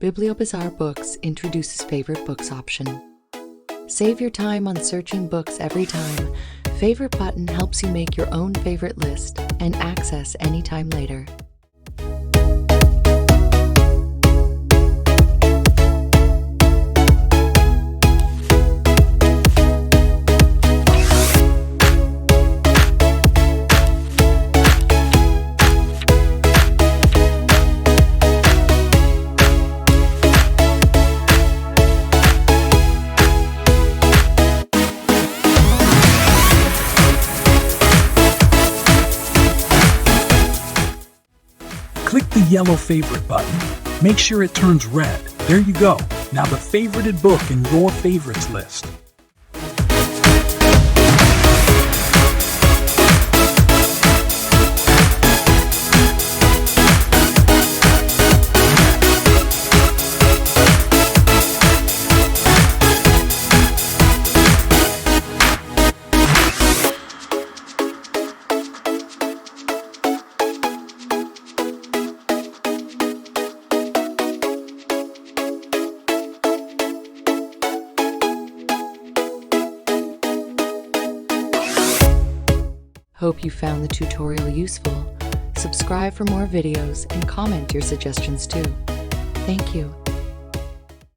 Bibliobazar Books introduces Favorite Books option. Save your time on searching books every time. Favorite button helps you make your own favorite list and access anytime later. Click the yellow favorite button. Make sure it turns red. There you go. Now the favorited book in your favorites list. Hope you found the tutorial useful. Subscribe for more videos and comment your suggestions too. Thank you.